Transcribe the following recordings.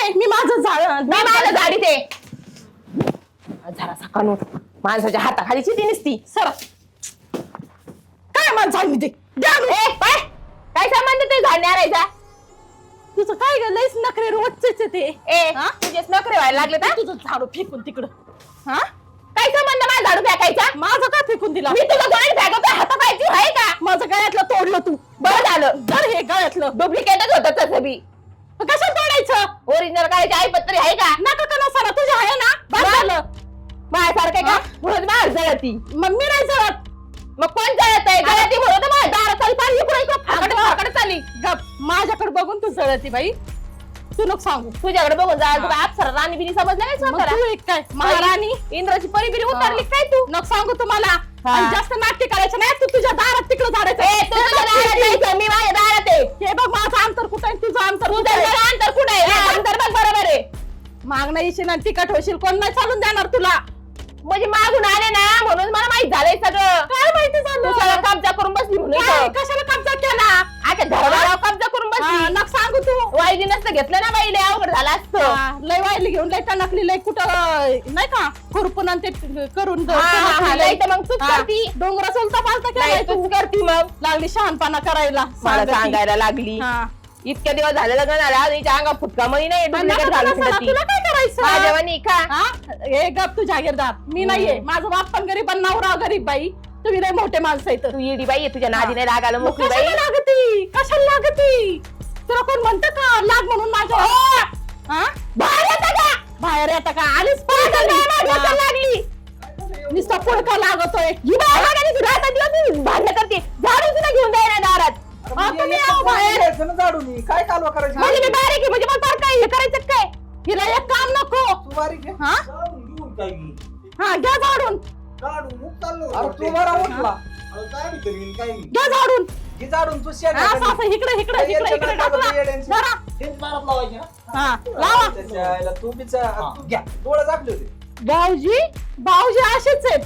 नाही मी माझं गाडी ते जरा सकाळून माणसाच्या हाताखालीची ती नसती सर काय माझं झाड ते काय संबंध ते झाड आणायचा तुझं काय ग लयच नखरे रोजचे ते तुझेच नखरे व्हायला लागले तर तुझं झाडू फेकून तिकडं हा काय संबंध माझा झाडू फेकायचा माझं का फेकून दिला मी तुला गाडी फेकतो हातापायची आहे का माझं गळ्यातलं तोडलं तू बरं झालं जर हे गळ्यातलं डुप्लिकेटच होतं तसं बी कसं तोडायचं ओरिजिनल काढायची आई पत्र आहे का नका का नसाला तुझ्या आहे ना बरं झालं माझ्यासारखं का म्हणून माझ जळती मग मी नाही जळत मग कोण जळत आहे गळती म्हणून माझ्या दारात चाली पाणी फाकडे चाली गप माझ्याकडे बघून तू जळती बाई तू नको सांगू तुझ्याकडे बघून जा तुला अप्सरा राणी बिनी समजलं नाही मग स्वतःला? तू एक काय महाराणी इंद्राची परिबिरी उतरली काय तू नको सांगू तुम्हाला हा. आणि जास्त नाट्य करायचं नाही तू तुझ्या दारात तिकडे तू तुझ्या दारात झाडायचं यायचं, मी माझ्या दारात आहे हे बघ माझं अंतर कुठं आहे तुझं अंतर तुझं कुठं आहे? जरा अंतर कुठे आहे अंतर बघ बरोबर आहे मागणं येशील आणि तिकट होशील कोण नाही चालून देणार तुला म्हणजे मागून आले ना म्हणून मला माहित झालंय सगळं काय माहिती तू सगळं झालं कब्जा करून बसली म्हणून काय? इथं. कशाला कब्जा केला आता धर्माराव कब्जा करून हा, बसली नको सांगू तू वाईली नसतं घेतलं ना बाईले अवघड झालं असतं हा, लय वायली घेऊन लय टणकली लय कुठं नाही का खुरपून आणि ते करून लय तर मग तूच करती. डोंगरा चलता पालता नाही, केलाय तूच तू करती मग लागली शहाणपणा करायला मला सांगती. सांगायला लागली हा. इतक्या दिवस झाले लग्न झालं आज हिच्या अंगा फुटका मनी नाही आणि डुप्लिकेट नका घालून तुला सांगा, फिरती. तुला काय करायचं माझ्या वाणी का हा? हे गप तू जागीरदार मी नाहीये माझं बाप पण गरीब आणि नवरा गरीब बाई तुम्ही नाही मोठे माणसं आहेत तू येडी बाई आहे, तुझ्या नादी नाही लागायला मोकळी बाई कशाला लागती कशाला लागती तुला कोण म्हणतं का लाग म्हणून माझ्या हा? बाहेर येता का बाहेर येता का आलीच डोक्याला लागली नुसता पुडका लागतोय ही बाहेर लागायला तू राहता दिवस भांडण करते झाडू सुद्धा घेऊन जाय ना दारात तुम्ही यावं बाहेर जाडून काय कालवा करायची म्हणजे मी बारीक आहे म्हणजे मला फार काय हे करायचं काय हिला एक काम नको तू बारीक आहे हा जाडून घेऊन काय घे. हा घ्या झाडून जाडून मग चाललो अरे तू बरा उठला घ्या झाडून ही जाडून तू शेण असं असं इकडे इकडे इकडे इकडे टाकला जरा हा लावा तू बिचा तू घ्या डोळे झाकले होते भाऊजी भाऊजी असेच आहेत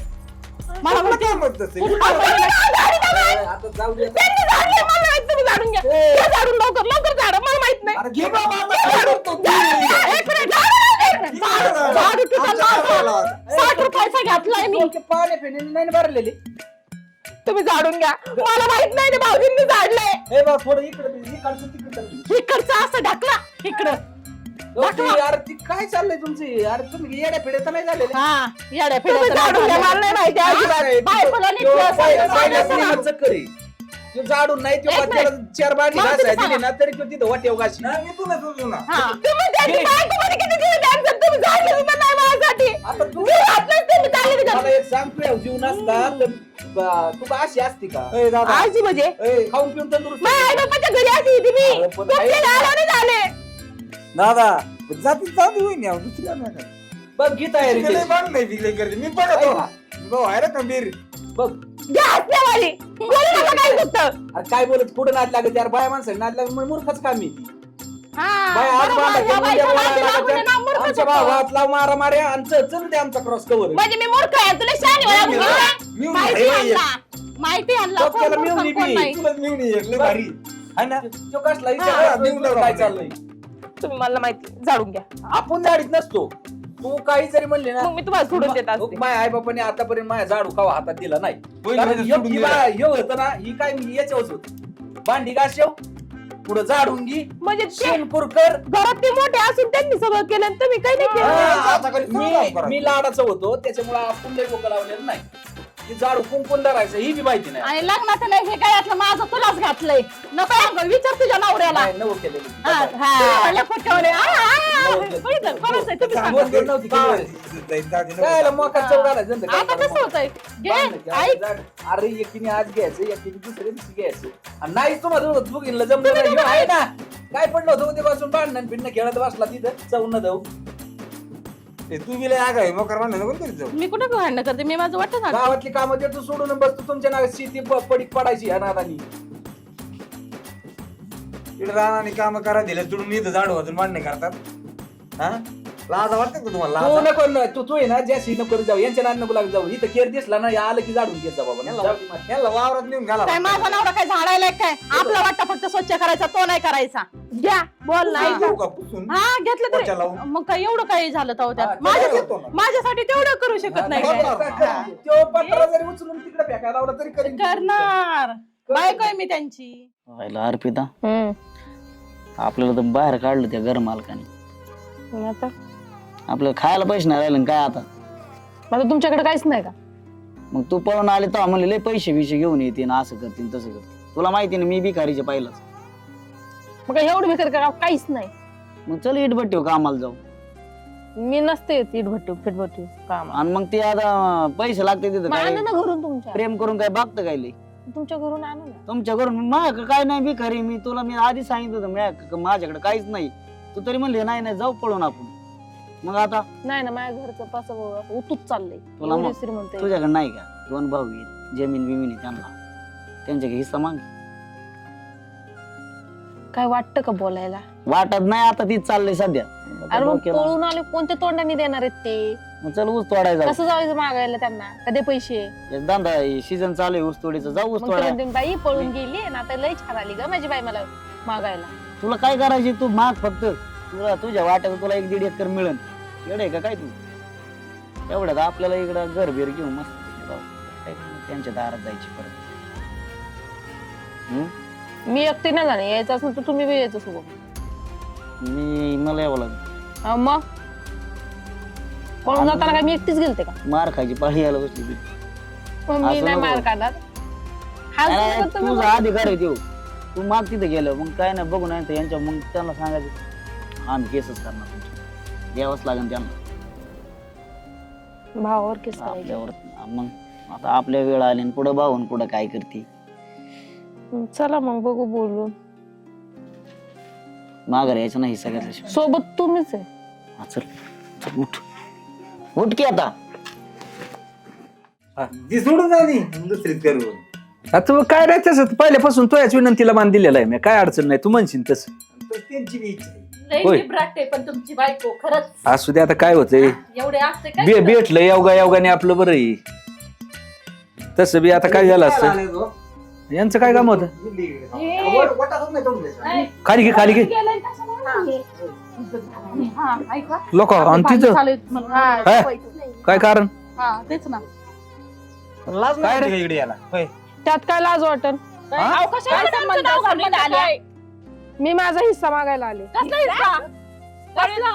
मला म्हणते आता जाऊ दे त्यांनी झाडले मला माहित तुम्ही झाडून घ्या घ्या झाडून लवकर लवकर झाडा मला माहित नाही अरे घे बाबा आता झाडून तू. एक मिनिट झाडू तुझा 60 रुपयाचा घेतलाय मी डोके पाणी फिरणे नाही ना भरलेले तुम्ही झाडून घ्या मला माहित नाही ते भाऊजींनी झाडलंय हे बा थोडं इकडे इकडचं तिकडे चालली. इकडचं असं ढकला इकडं अरे ती काय चाललंय तुमची अरे तुम्ही येड्या पिढ्या तर नाही झालेले हा येड्या तुम्ही झाडून घ्या मला नाही माहिती अजिबात बायकोला नीट सांगायचं ना. तो जाडून नाही तो एक त्याला चार बाटली मला घासाय तुम्ही दिली ना तरी तो तिथं वाटेव घाशी हा तुम्ही त्यांची बायकोमध्ये किती जीव द्यायचं तुम्ही झाडले सुद्धा नाही माझ्यासाठी आता तू मी घातलंच तुम्ही चालले तिथं. मला एक सांग तू जीव नसता तर तू का अशी असती का आजी म्हणजे खाऊन पिऊन तंदुरुस्त माझ्या आई बाप्पाच्या घरी अशी होती मी अरे पण तुमचे आई- गावाने झाले दादा जाती चालू होईन यावं, दुसऱ्या नाही काय. बघ घी तयारी तिकडे केली. बांध नाही बिगले करते मी बघतो ऐका. भाऊ आहे ना खंबीर बघ घ्या असल्यावाली बोलू नका काही फक्त अरे काय बोलत पुढे नाद लागत यार बाया माणसं नाद लागत मग मूर्खच कामी हा, बाय आज बरोबर, बांधायचं, या उद्या बाईच्या बोलायला नादी लागू नये ना, लागायचं. मूर्खच आमच्या होतो. भावात लाव मारा मार्या आणि चल दे आमचा क्रॉस कवर म्हणजे मी मूर्ख आहे तुला शानी व्हायला मी- लागू मी माहिती भाई आणला माहिती आणला बघ त्याला कोण मिळून मूर्ख, कोण बी. नाही. तुलाच मिळून ये, लय भारी आहे ना तो कसला हा, विचार देऊन टाका काय आपण. चाललंय तुम्ही मला माहिती झाडून घ्या आपण दाढीत नसतो तू काही जरी म्हणले ना मग मी तुम्हाला सोडून देत असते माझ्या आई बापाने आतापर्यंत माझ्या झाडू खावा हातात दिला नाही होईल कारण म्हणजे ह्यो- सोडून ही दिलं. बा- ह्यो होतं ना ही काय मी याच्यावरच होत भांडी घासव पुढे झाडून घी म्हणजे ते शेणपूर कर घरात ते मोठे असून त्यांनी सगळं केलं आणि तुम्ही काही नाही आता घरी केलं सगळं काम करा. मी लाडाचं होतो त्याच्यामुळे आपण लय डोकं लावलेलं नाही की झाडू कुंकून धरायचं ही बी माहिती नाही आणि लग्नाचं नाही हे काय यातलं माझं तुलाच घातलंय नको अगं, विचार तुझ्या नवऱ्याला नाही, नवं केलेलं. हा, हा. म्हणलं खोटं आ, आ, आ. नवं बघितलं, कोणाचं आहे तुम्ही सांगा. बोल बोल नव्हती केली. जाती नको. काय मोका चौक आला जनता काय आता करा कसं मग? होतंय बांधलं की घे आज ऐक झाड. अरे एकीने आज घ्यायचं एकीने दुसऱ्या दिवशी घ्यायचं आणि नाही तुम्हाला दुखीला जमलं नाही ह्यो आहे ना काय पडलं होतं उद्यापासून भांडण भिन्न खेळत बसला तिथं चव न जाऊ ते तू गेले आग आहे मोकर बांधणं नको करीत जाऊ मी कुठं भांडणं करते मी माझं वाटत ना गावातली कामं देतो सोडून बसतो तुमच्या नावात शेती पडीक पडायची अनादानी इकडे राहणार काम करा दिले सोडून इथं झाडू वाजून मांडणे करतात हा लाज वाटते का तुम्हाला तू लाज? नको न- तू आहे ना ज्याशी नको जाऊ यांच्या नाद नको लागत जाऊ इथं केर दिसला ना आलं की जाडून घेत जा बाबा जाऊ दे मला. याला वावरात नेऊन घाला काय माझा नवरा काय झाडायला काय आपला वाटतं फक्त स्वच्छ करायचा तो नाही करायचा घ्या बोल नाही पुसून घेऊ का? पुसून? हा घेतलं पोचा तरी लावून. मग काय एवढं काही झालं तर हा, त्यात माझ्या- येतो ना. माझ्यासाठी तेवढं करू शकत नाही काय काय करेल? तो पत्रा जरी उचलून तिकडे फेकायला लावला तरी करीन. करणार बायको आहे मी त्यांची व्हायला अर्पिता आपल्याला तर बाहेर काढलं त्या घर मालकाने आता आपल्याला खायला पैसे नाही राहिले न काय आता माझं तुमच्याकडे काहीच नाही का? मग तू पळून आले तर म्हणले लय पैसे बिशे घेऊन येते ना असं करते तसं करते तुला माहिती ना मी भिकारीचे पाहिलंच मग काय एवढं बेकार करा काहीच नाही. मग चल इटभट्टी कामाला जाऊ मी नसते इटभट्टी फिटभट्टी काम. आणि मग ते आता पैसे लागते तिथं मग काय आणा ना घरून तुमच्या प्रेम करून काय बघतं काय लय तुमच्या घरून आणा ना. तुमच्या घरून माझ्याकडे काय नाही भिकारी मी तुला मी आधी सांगितलं होतं माझ्याकडे काहीच नाही तू तरी म्हणले नाही नाही जाऊ पळून आपण मग आता नाही ना माझ्या घरचं पासं उतूच चाललंय. तुला एवढी मग- श्रीमंत आहे. तुझ्याकडे नाही का 2 भाऊ आहेत जमीन बिमीन आहे त्यांना त्यांच्याकडे हिस्सा माग काय वाटतं का बोलायला? वाटत नाही आता तीच चाललंय सध्या अरे मग डोक्याला- पळून आले कोणत्या तोंडाने देणार आहेत ते? मग चल ऊस तोडायचा कसं जायचं मागायला त्यांना कधी पैसे? धंदा सीझन चालू आहे ऊस तोडीचा जाऊ ऊस मग ते तोडायला म्हणते, बाई पळून गेली ना आता लय छान आली ग माझी बाई मला मागायला. तुला काय करायचे तू माग फक्त तुला तुझ्या वाट्याचं तुला 1-1.5 एकर मिळेल येडे का काय तू एवढ्यात आपल्याला इकडं घर बिर घेऊन मस्त जाऊ. काय त्यांच्या दारात जायची परत मी एकटी नाही जाणे यायचं असेल तर तुम्ही बी यायचं सोबत. मला यावं लागेल मग पळून जाताना काय मी एकटीच गेलते का? मार खायची पाळी यायला बसली ती. मग मी असं नाही नको. मार काढणार. हा नाही, सोबत तुम्ही तुझा बघा. अधिकार आहे तो तू माग तिथे गेलं मग काय नाही बघून आहे यांच्या मग त्यांना सांगायचं आम्ही केसच करणार तुमच्या द्यावंच लागेल त्यांना भावावर केस करायचे. आपल्यावर मग आता आपल्या वेळ आली आणि पुढे भाऊन पुढे काय करते चला मग बघू बोलून. माघार यायचं नाही सगळ्यात सोबत तुम्हीच आहे. चल चल, उठ उठ की आता ती सोडून जाणी दुसरीच करू. आता मग काय नाही तसं पहिल्यापासून तो याच विनंतीला मान दिलेला आहे मी काय अडचण नाही तू म्हणशील तसं तर त्यांची बी इच्छा आहे. होय. पण तुमची बायको खरंच असू दे आता काय होतंय एवढे असते काय भेटलं योगाने आपलं बरं आहे तसं बी आता काय झालं असतं आले तो. यांचं काय काम होतं दिल्ली गेले. वटातच नाही तोडून द्यायचं. खाली घे खाली घे लोक आणि तिथं हा? काय कारण तेच ना लाज काय रे? नाही इकडे याला होय. त्यात काय लाज वाटन? अहो, कशाला काय आमचं संबंध? नाव घालून आल्या? मी माझा हिस्सा मागायला आले. कसला हिस्सा?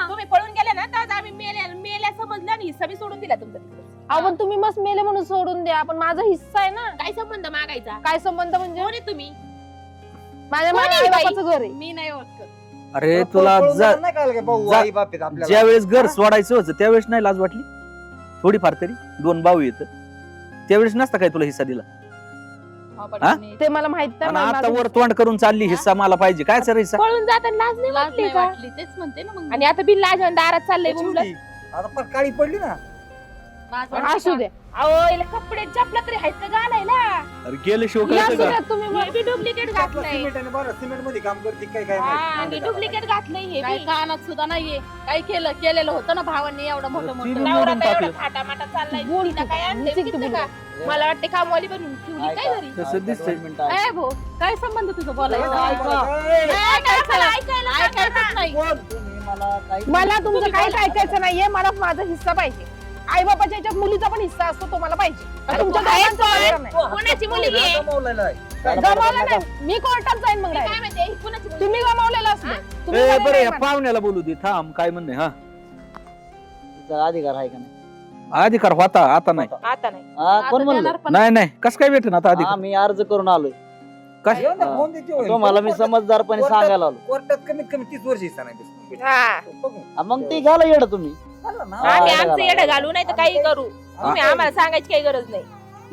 तुम्ही पळून गेले ना तर आम्ही मेल्या समजलं आणि हिस्सा बी सोडून दिला तुमचा तिकडे. अहो पण तुम्ही मस्त मेले म्हणून सोडून द्या पण माझा हिस्सा आहे ना. काय संबंध मागायचा? काय संबंध म्हणजे कोण आहे तुम्ही? माझ्या कोण आहे आई बाई? बापाचं घर आहे. मी नाही ओळखत. अरे तुला पळून जाणार नाही कळलं का भाऊ जा- आई बाप आहेत आपल्याला. ज्या वेळेस घर सोडायचं होतं त्यावेळेस नाही लाज वाटली थोडीफार तरी 2 भाऊ येत त्यावेळेस नसता काय तुला हिस्सा दिला हा? ते मला माहित नाही. आणि आता माझा वर तोंड करून चालली हिस्सा मला पाहिजे काय सर हिस्सा पळून जाताना लाज नाही लाज वाटली नाही का? वाटली तेच म्हणते ना मग आणि आता बिल लाज आणि दारात चाललंय त्याची बुमलं. होती. आता पण काळी पडली ना हिस्सा- असू द्या अहो याला कपडे चपला तरी आहेत का घालायला? अरे गेले शो असू करायचं का द्या तुम्ही हे बी डुप्लिकेट घातलंय. सिमेंट आणि बरं सिमेंट मध्ये काम करते काय काय हा, माहिती. आणि डुप्लिकेट घातलंय हे काय बी. कानात सुद्धा नाहीये काय केलेलं होतं ना भावांनी एवढं मोठं ती मोठं बी नवरा मोडून तर एवढा टाकलं. थाटामाटा चाललाय. बोल तिनं काय आणलंय निश्चित बघितलं बोल. का? मला वाटते कामवाली बनवून ठेवली काय घरी? तसं दिसतंय. ए भाऊ काय संबंध तुझं बोलायचं ए, मला ऐकायला ऐकायचंच नाही मला तुमचं काहीच ऐकायचं नाहीये. मला माझा हिस्सा पाहिजे. आई बापाच्या याच्यात मुलीचा पण हिस्सा असतो तो मला पाहिजे. अरे तुमच्या तू आहेस दोघांचं पण? मला नाही. कोणाची मुलगी आहे? गमावलेलं आहे. गमावलं नाही मी कोर्टात जाईन मग मी direct. काय माहिती ही कोणाची मुलगी? तुम्ही गमावलेलं असलं तुम्ही ए मला बरं नाही या म्हणा. पाहुण्याला बोलू दे थांब काय म्हणणे हा तिचा अधिकार आहे का नाही अधिकार होता आता नाही आता नाही. हा, कोण म्हणलं नाही नाही कसं काय भेटेन आता अधिकार आम्ही अर्ज करून आलोय काय येऊन जा, फोन देते होय. तुम्हाला मी समजदारपणे कोर्टात- सांगायला आलो कोर्टात कमीत कमी 30 वर्ष हिस्सा नाही दिसतो. हा. बघू. हा, मग ते घाला येड तुम्ही चाललं ना. आम्ही येडं आमचं घाला. येडं घालू नाही तर काही करू तुम्ही आम्हाला सांगायची काही गरज नाही.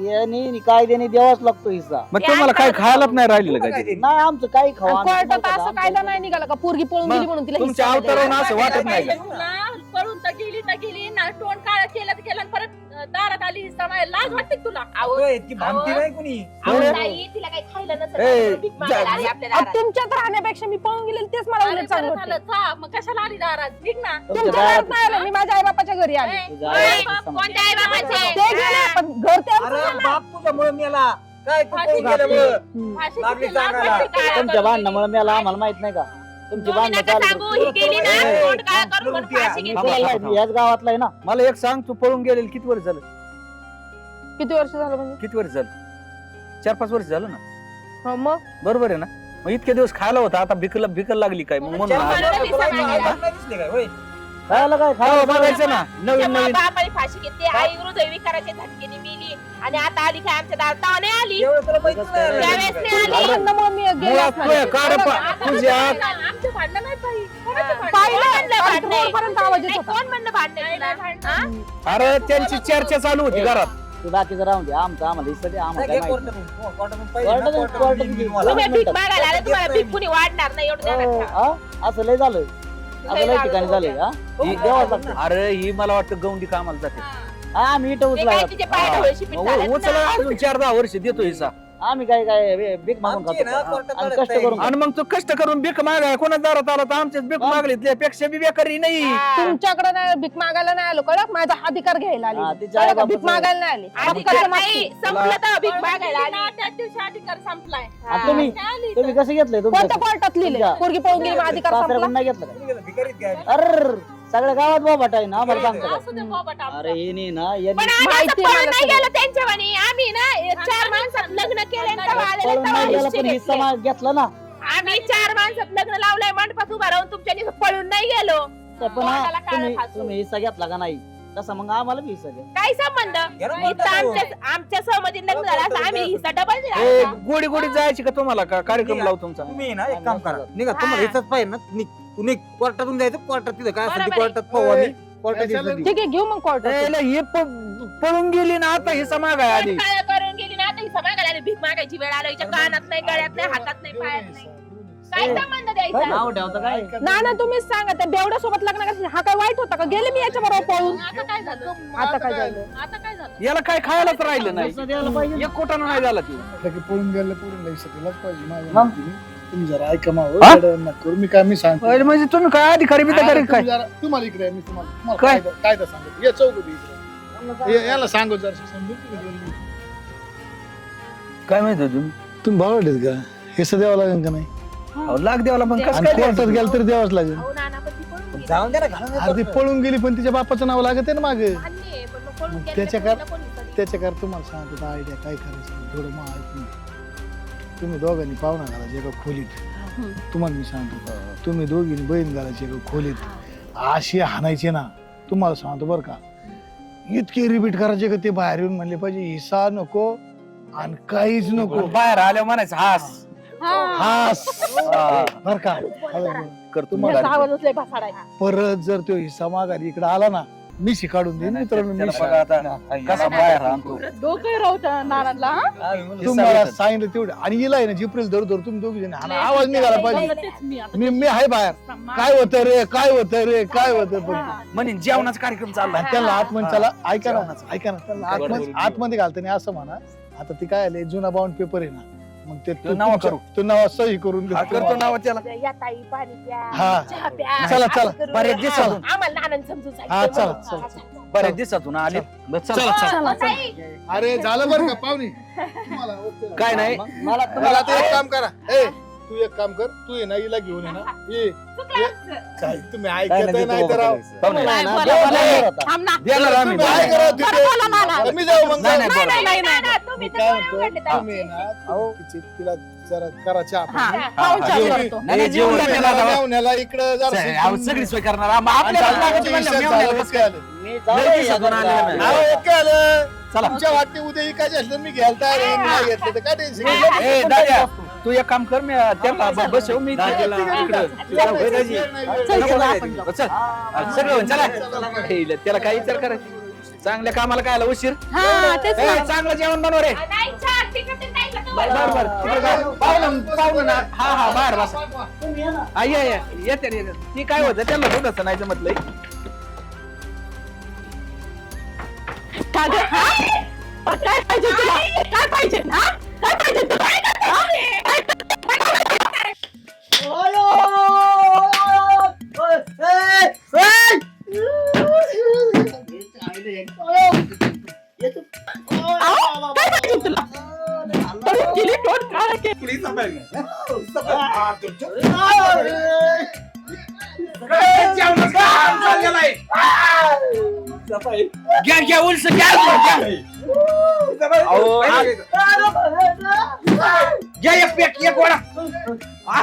यांनी कायद्याने द्यावाच लागतो हिस्सा मग तुम्हाला काय खायलाच नाही राहिलेलं काय काय ते? नाही आमचं काही खाऊ आणि आम्ही कोर्टात तुम्हाला असं कायदा नाही निघाला का पोरगी पळून मग गेली म्हणून तिला तुमच्या हिस्सा नाही अवतारावरून द्यायचा. असं वाटत नाही का? तुला पळून तर गेली ना टोन काळा केला तर केला आणि परत दारात आली हिस्सा मागायला. लाज वाटते का तुला? अहो, ए, इतकी भामटी नाही कुणी अहो, ताई, तिला काही खायला ए, नसेल भीक मागायला आली आपल्या अहो, दारात. तुमच्यात राहण्यापेक्षा मी पळून गेले तेच मला अरे, उलट चांगलं बरं वाटतं. झालं, जा. मग कशाला आली दारात? निघ ना. तुमच्या घरात नाही आले, मी माझ्या आई बापाच्या घरी आले. तुझा ए, आई बाप कोणत्या आई बाबाचे? ते गेले पण घर ते आमचं अरे झालं. बाप तुझ्यामुळे मेला काय तू फाशी पळून गेल्यामुळं फाशी लागली किती लाज सांगायला. वाटते का? तुमच्या भांडणामुळे मला आम्हाला माहित नाही का तुमची तुम्ही भांडणं नका चालू सांगू, होती. ही गेली ना, ए, तोंड काळं थांब, करून म्हणून थांब, फाशी घेतली. आम्हाला माहिती, याच गावातला आहे ना. मला एक सांग तू पळून गेलेली किती वर्ष झालं किती वर्ष झालं म्हणजे किती वर्ष झालं 4-5 वर्ष झालं ना हो, मग बरोबर आहे ना मग इतके दिवस खायला होता आता भिकल लागली काय मग म्हणून चल, आलं. बरं, हिस्सा मागायला. दिसले काय होय? खायला काय हो, खायला बघायचं ना नवीन तुमच्या नवीन बापाने फाशी घेतली. आई हृदयविकाराच्या झटकेने मेली आणि आता आली काय आमच्या दारात? तेव्हा नाही आली. एवढं तुला माहिती नाही. त्यावेळेस नाही आली. भांडणामुळे मी गेले मुळात असणार. तुझ्या काड्या पा- आता तुझ्या आमचं भांडण नाही बाई. कोणाचं भांडण? पाहिलं, कोण म्हणलं आणि भांडण आहे? रोडपर्यंत आवाज येत नाही, होता. कोण म्हणलं भांडण आहे तुला? हा? अरे त्यांची चर्चा चालू होती घरात तू बाकीचं राहून दे आमचं आम्हाला हिस्सा दे आम्हाला काय घे माहिती कोर्टातून. हो, कोर्टातून पाहिजे ना, कोर्टातून- कोर्टातून कोर्टातून मी- मी घे. मला. तुम्ही भीक मागायला आले, तुम्हाला देत भीक नाही. कुणी वाढणार नाही एवढं ध्यानात हो, ठेवा. हा? असं लय झालं असं लय ठिकाणी झालंय का ही- देवाच लागतं. अरे ही मला वाटतं गौंडी कामाला जाते हा, आम्ही इथं ते काय उचला तिचे पाय ढवळे शिपीट झालेत उचला ना. अजून 4-10 वर्ष देतो हिसा आम्ही काय भीक मागून आमची खातो ना का? कोर्टात आणि लढत कष्ट नाही. करून आणि मग तू कष्ट करून भीक मागाय कोणा दारात आला तर आमच्याच भीक हा. मागली त्यापेक्षा बी बेकारी नाही हा. तुमच्याकडे नाही भीक मागायला नाही आलो कळक माझा अधिकार घ्यायला हा, आली तिच्या कळलं का? भीक आईबापाचं- मागायला नाही आली अधिकार अधिकार नाही, मागते. संपलं तर भीक मागायला आली. आली. त्या दिवशी अधिकार संपलाय. आणि तुम्ही तुम्ही कसं घेतलंय कोणत्या तुमच्या कोर्टात लिहिले तुमच्या- पोरगी पळून गेली मग अधिकार संपला सासऱ्याकडून नाही घेतलं काय तुम्ही भिकारीत काय अरे सगळ्या गावात बोबाट आहे ना आम्हाला सांगतो असू दे बाबा आमचा. अरे हे नाही ना पण यांनी आम्ही माहिती असं आहे पळून मला नाही सगळं. गेलो त्यांच्यावानी. आम्ही ना 4 माणसात लग्न केले आणि तेव्हा आलेले, पळून तेव्हा नाही गेला हिस्से पण हिस्सा घेतले. माग घेतला ना आम्ही 4 माणसात लग्न लावलंय मंडपात उभा राहून तुमच्यानी पळून नाही गेलो. तर पण कोणाला काळं तुम्ही फासू. तुम्ही हिस्सा घेतला का नाही तसा मग आम्हाला बी हिस्सा घ्या काय संबंध? घ्या ना इथं आमच्या सहमती लग्न झालं असं आम्ही हिस्सा डबल दिला ए, असता. गोडी गोडी जायची का तुम्हाला का कार्यक्रम लावू तुमचा तुम्ही ना एक काम करा निघा हा. तुम्हाला इथंच पाहिजे ना निघ तू निघ कोर्टातून जायचं कोर्टात तिथं काय असेल ते बरोबर आहे. कोर्टात पाहू आम्ही कोर्टात कशाला- इथं ठीक आहे घेऊ मग कोर्टात ए, लय हे पळून गेली ना आता हिस्सा मागाय आधी पण काय करून गेली ना आता हिस्सा मागायला आली. भीक मागायची वेळ आली. हिच्या कानात नाही, गळ्यात नाही, हातात नाही, पायात नाही. काय संबंध द्यायचा? नाव ठेवता काय ना ना तुम्हीच सांगा त्या बेवड्या सोबत लग्न करायचं हा काय वाईट होता का गेले मी याच्या बरोबर पळून आता काय झालं? आता काय झालं आता काय झालं? याला काय खायलाच राहिलं नाही हिस्सा द्यायला पाहिजे एक कोटानं नाही झाला ती की पळून गेलं पळून लक्ष दिलाच पाहिजे माझ्या मग? मते. तुम्ही जरा ऐका मावं, हा? येडं नका करू मी काय मी सांगतो अरे म्हणजे तुम्ही काय अधिकारी बिकारी काय तुम्ही जरा- तुम्हाला इकडे आहे, मी तुम्हाला काय? कायदा सांगतो या चौकटी इकडे याला सांगू जरा समजून तुम्ही 2 मिनिटं. काय माहित तुम्ही तुम्ही भावडेत का हे द्यावं लागेल का नाही अहो, लाख द्यावाला पण कसं आणि काय कोर्टात द्यायचं? गेलं तरी द्यावंच लागेल अहो, नाना, पण ती पळून गेली. जाऊन दे ना घालून दे अरे ती पळून गेली पण तिच्या बापाचं नाव लागत आहे ना मागे मान्य आहे, पण मग पळून मग गेलेल्या त्याच्या पोरीला कोण हिस्सा देईल? त्याच्याकर तुम्हाला सांगतो आयडिया काय करायचं थोडं मग ऐकून तुम्ही दोघांनी पाहुणा घालायचे एका खोलीत तुम्हाला मी सांगतो तुम्ही दोघींनी बहीण घालायची एका खोलीत अशी हाणायचे ना तुम्हाला सांगतो बरं का इतके रिपीट करायचे का ते बाहेर येऊन म्हणले पाहिजे हिस्सा नको आणि काहीच नको बाहेर आल्यावर म्हणायचं हास हास बर का करतो मग याचा आवाजच लय भासाड आहे. परत जर तो हिस्सा माघारी इकडे आला ना मी शिकाडून देईन मित्रांनो मी बघा आता कसा बाहेर आणतो डोकं राहतं नानांना हा? तुम्हाला सांगितलं तेवढं आणि हिला आहे ना जिप्रिल धर धर तुम्ही दोघी जण हाणा. आवाज निघाला पाहिजे तेच मी आता. मी आहे बाहेर काय होतं रे काय होतं रे काय होतं पण म्हणे जेवणाचा कार्यक्रम चालला आणि त्यांना आतमध्ये चला ऐका ना जेवणाचं. ऐका ना त्यांना बरोबर. आतमध्ये घालताना असं म्हणा आता ती काय आले जुना बाउंड पेपर आहे ना मग ते तो नाव करू. तो नाव सही करून हा, घेतो. करतो नाव त्याला या ताई पाणी प्या, हा. चहा प्या, चला, असं चला. करू. बरेच दिवसातून. आम्हाला नानांनी समजून हा सांगितलं. चला चला बरेच दिवसातून आले बस चला. चला. ताई, अरे झालं बरं का पाहुणे तुम्हाला ओके. काय नाही मला मला तुम्हाला आता एक काम करा ए तू एक काम कर तू ये ना हिला घेऊन ये ना ये काय तुम्ही काय ऐकत नाही नाही तर राव. पाहुणे. नाही ना, बोला, देवाला बोला. येणार होता. थांब ना. देणार आम्ही तुम्ही काय करा तिथे? बोला नाना. मी जाऊ मग नाही, नाही, नाही, बोला. नाही, नाही, नाही, तुम्ही तर काय डोळे म्हणतो उघडले ताई. तुम्ही ना अहो. तिला जरा करा चहा हा, पाणी. पाहून चहा हा, करतो. नाही, नाही, जेवण तुम्ही द्या त्याला. मेवण्याला इकडं जरा अहो, सगळी सोय करणार आपल्याला आणि लागत आमची म्हणलं, इज्जत मेवण्याला झाली, कसं काय आलं? मी जाऊ लय दे दिवसातून या आलेलं जरा. नाही. अहो, ओके आलं. चला. तुमच्या वाटते उद्या इकायचे असलं मी घ्यायला तयार आहे. नाही घेतलं तर काय टेन्शन ए दादा तू एक काम कर मी त्याला बसव मी त्याला इकडं. तुला होय दाजी? चल, चल, आपण जाऊ. चल. सगळं होईल, चला हे, त्याला काय विचार करायचं चांगल्या कामाला काय आला उशीर हा, तेच ए, ना. चांगलं जेवण बनव रे नाही, चहा, तिखट आहे, नाही का तू? बर बर तिकडे काय? पाहुणं ना हा हा बाहेर बसा तुम्ही या ना. आई येते रे ती काय होतं त्याला थोडंसं नाही जमतलंय का गं, हा? काय पाहिजे तुला? काय पाहिजे, हा? काय पाहिजे तुला? हा? अहो, काय पाहिजे तुला? तरी गेली तोंड काळं केलं. घ्या घ्या उलस घ्या अहो, घ्या एक पेक एक वडा हा?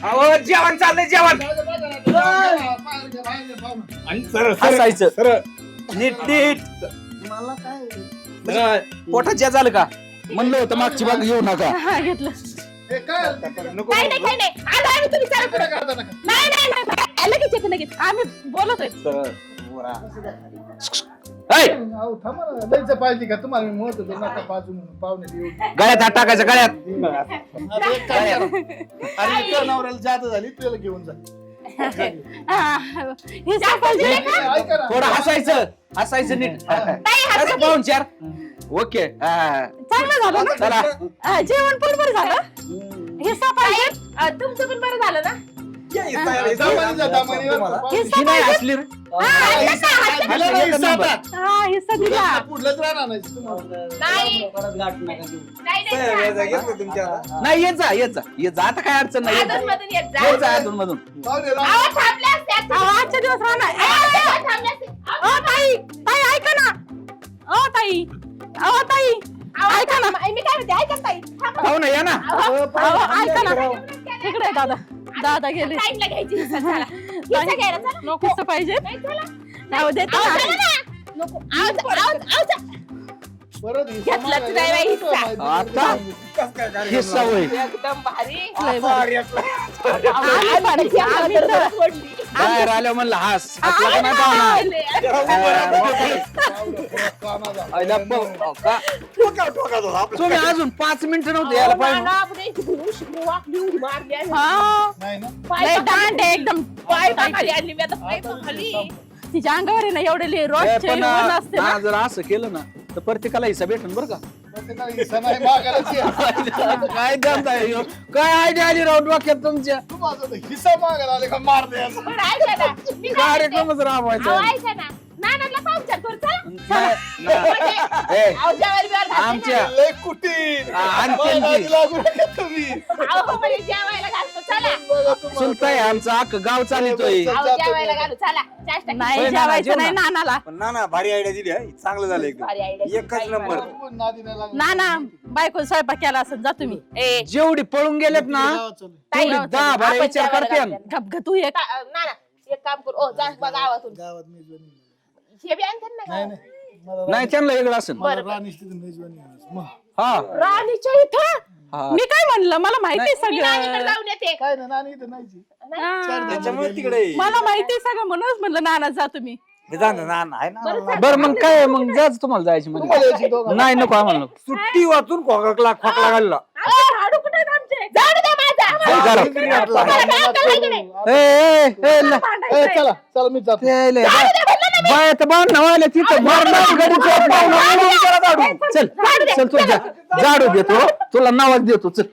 अहो जेवण चाललंय जेवण हसायचं नीट नीट पोटात झालं का म्हणलं होतं मागची बाग घेऊ नका हा, घेतलं. काही नाही काही नाही आलो आम्ही तुम्ही चला पुढे. नाही नाही नाही नाही. लगेच येतो लगेच. आम्ही बोलतोय. ऐ, द्यायचं पाहिजे का तुम्हाला मी म्हणत होतो नका पाजून पाहुणे येऊ. गळ्यात हात टाकायचं गळ्यात अरे नवऱ्याला जात झाली तुला घेऊन जा. हा, हे काय पाहिजे? ऐका ना. थोडं हसायचं नीट असं पाहून चार ओके चांगलं झालं ना? चला जेवण पण बरं झालं. हिस्सा पाहिजे? तुमचं पण बरं झालं ना. दामानी जा, दामानी जा. हिस्सा ही नाही पाहिजे? हसली रे. आला ना हिस्सा आता. हा, हिस्सा दिला. पुढलंच राहणार नाही तुम्हाला. नाही नाही येत जा आता काय अडचण नाही मधून येत जा. येत जा अजून मधून पाहुणे राहू. अहो, थांबल्या असत्या. अहो, आजच्या दिवस राहणार. थांबल्या असत्या. ओ ताई, ताई ऐका ना. ओ ताई, ऐका ना. मी काय म्हणते ऐका ताई. थांबा. हो ना या ना ऐका ना. इकडे आहे दादा गेले. टाईमला घ्यायची हिस्सा, चला. हिस्सा घ्यायला चला. नको हिस्सा पाहिजे. नाही, चला. अहो, देतो अहो, ना. चला ना. नको. आहो, चला. परत हिस्सा घेतलाच मागायला नाही बाई नको हिस्सा. माहिती. आता हिस्सा होय एकदम भारी. लय भारी. आम्ही तर- बाहेर आल्या म्हणलं हास आम्ही नाही पाहुणा कामाला. आईला का? तुम्ही अजून 5 मिनिटं नव्हते यायला पाहिजे हा. नाही ना. लय दांड आहे एकदम. खाली तिच्या अंगावर आहे ना एवढे रोजचे पण ऊन असते ना. जर असं केलं ना तर प्रत्येकाला हिस्सा भेटन बरं का प्रत्येकाला हिस्सा नाही मागायलाच ये. काय धंदा आहे ह्यो? काय आयडिया आली राहून डोक्यात तुमच्या तू माझं तर हिस्सा मागायला आले का मार द्यायचा. बरं, ऐका ना. मी काय म्हणते? कार्यक्रमच राबवायचा अहो, ऐका ना. नानाला पाहुणचार करू, चला. नाही. ए, अहो, जेवायला बिवायला घालते आमच्या ना. लय कुटीर. आणखी नादी लागू नका तुम्ही. अहो, म्हणजे जेवायला घालतो, चला. बघा तुम्हाला. चुलताय आमचा अख्खं गाव चालितोय अहो, जेवायला घालू, चला. चाष्टा करू. नाही होय ना, जेवायचं जेव नाही ना. नानाला. पण ना ना भारी आयडिया दिली आहे चांगलं झालं एकदम भारी idea. एकच नंबर पण नादी नाही लागू. नाना बायको स्वयंपाक केला असं जा तुम्ही. ए, जेवढी पळून गेलेत ना गावात चालू. ताई, तेवढी 10 बारा आपण विचार जेवायला करते घालूया. गप ग तू एक. नाना एक काम करू. ओ, जा बा गावातून. गावात मेजवानी. हे बी आणतात ना नाही गावात. नाही. मला नाही त्यांना वेगळं असेल मला राणीच तिथं मेजवानी आहे आज. मग हा राणीच्या इथं हा. मी काय म्हणलं मला माहिती मी नानीकडे सगळं. जाऊन येते. काय ना नानी इथं नाहीची. हा. त्याच्यामुळे तिकडे मला माहिती सगळं म्हणूनच म्हणलं नाना जा तुम्ही. हे जा ना, ना आहे ना बरं मग काय मग जायचं तुम्हाला जायची तुम्हाला म्हणजे यायची दोघं. नाही नको आम्हाला नको. सुट्टी वाचून खोकला घालला झाडू कुठे आहेत आमचे? झाडू द्या माझा. काय करा? तुम्हाला काय अक्कल आहे की नाही? ए, चला चला मी जातो. बाय तर बाण नवाले तिथं मरणार गडीचं पाहुणं उडून गेला झाडू. चल चल तू जा. झाडू देतो तुला नावाच देतो चल